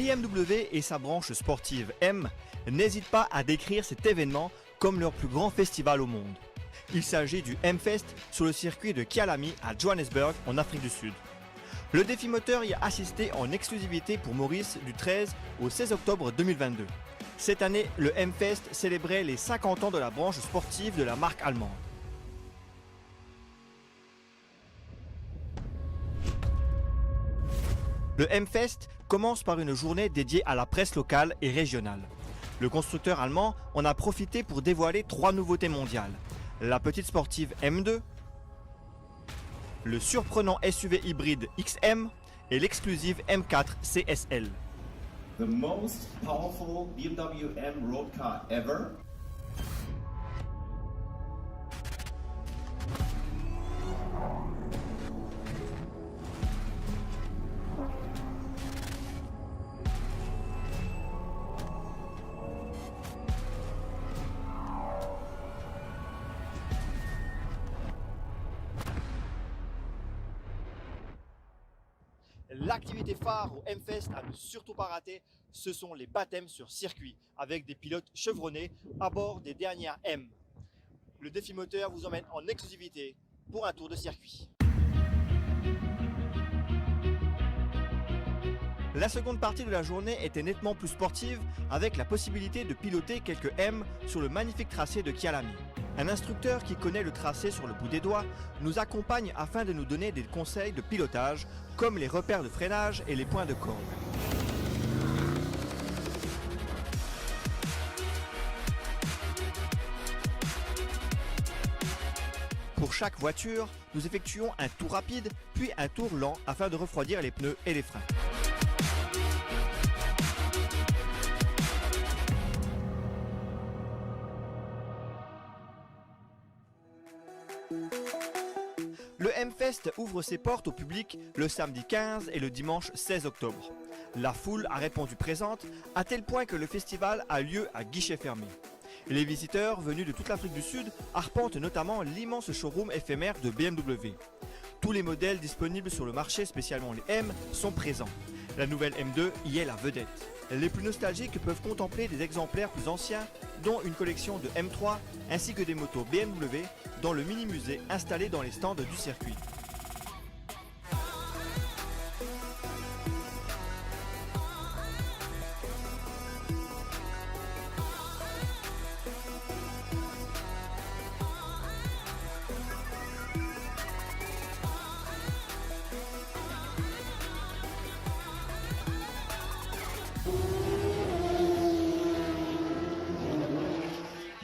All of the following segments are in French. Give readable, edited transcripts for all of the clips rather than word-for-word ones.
BMW et sa branche sportive M n'hésitent pas à décrire cet événement comme leur plus grand festival au monde. Il s'agit du M-Fest sur le circuit de Kyalami à Johannesburg en Afrique du Sud. Le défi moteur y a assisté en exclusivité pour Maurice du 13 au 16 octobre 2022. Cette année, le M-Fest célébrait les 50 ans de la branche sportive de la marque allemande. Le M-Fest commence par une journée dédiée à la presse locale et régionale. Le constructeur allemand en a profité pour dévoiler 3 nouveautés mondiales. La petite sportive M2, le surprenant SUV hybride XM et l'exclusive M4 CSL. The most powerful BMW M road car ever. L'activité phare au M-Fest à ne surtout pas rater, ce sont les baptêmes sur circuit avec des pilotes chevronnés à bord des dernières M. Le défi moteur vous emmène en exclusivité pour un tour de circuit. La seconde partie de la journée était nettement plus sportive avec la possibilité de piloter quelques M sur le magnifique tracé de Kyalami. Un instructeur qui connaît le tracé sur le bout des doigts nous accompagne afin de nous donner des conseils de pilotage comme les repères de freinage et les points de corde. Pour chaque voiture, nous effectuons un tour rapide puis un tour lent afin de refroidir les pneus et les freins. Le M-Fest ouvre ses portes au public le samedi 15 et le dimanche 16 octobre. La foule a répondu présente à tel point que le festival a lieu à guichet fermé. Les visiteurs venus de toute l'Afrique du Sud arpentent notamment l'immense showroom éphémère de BMW. Tous les modèles disponibles sur le marché, spécialement les M, sont présents. La nouvelle M2 y est la vedette. Les plus nostalgiques peuvent contempler des exemplaires plus anciens, dont une collection de M3 ainsi que des motos BMW dans le mini-musée installé dans les stands du circuit.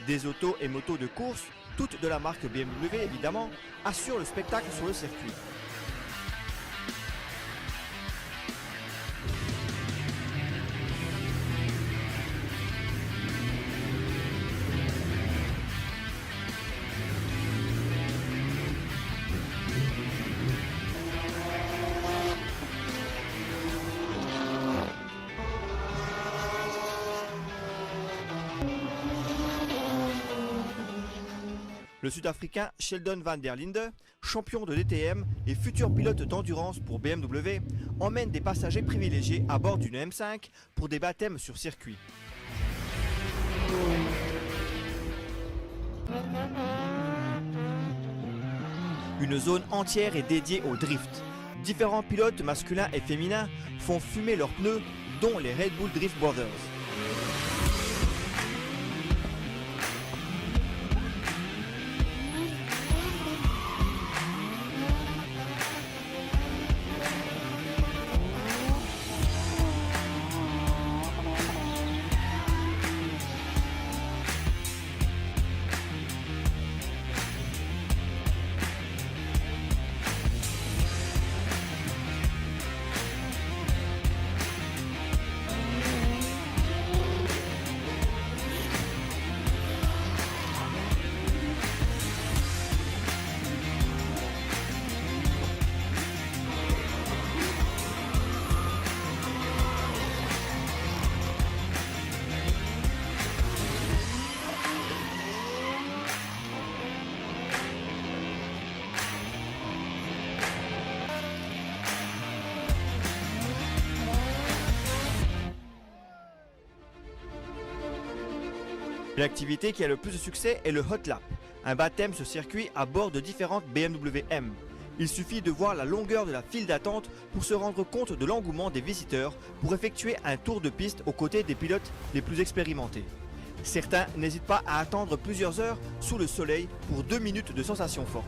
Des autos et motos de course, toutes de la marque BMW évidemment, assurent le spectacle sur le circuit. Le Sud-Africain Sheldon van der Linde, champion de DTM et futur pilote d'endurance pour BMW, emmène des passagers privilégiés à bord d'une M5 pour des baptêmes sur circuit. Une zone entière est dédiée au drift. Différents pilotes masculins et féminins font fumer leurs pneus, dont les Red Bull Drift Brothers. L'activité qui a le plus de succès est le Hot Lap, un baptême sur circuit à bord de différentes BMW M. Il suffit de voir la longueur de la file d'attente pour se rendre compte de l'engouement des visiteurs pour effectuer un tour de piste aux côtés des pilotes les plus expérimentés. Certains n'hésitent pas à attendre plusieurs heures sous le soleil pour 2 minutes de sensations fortes.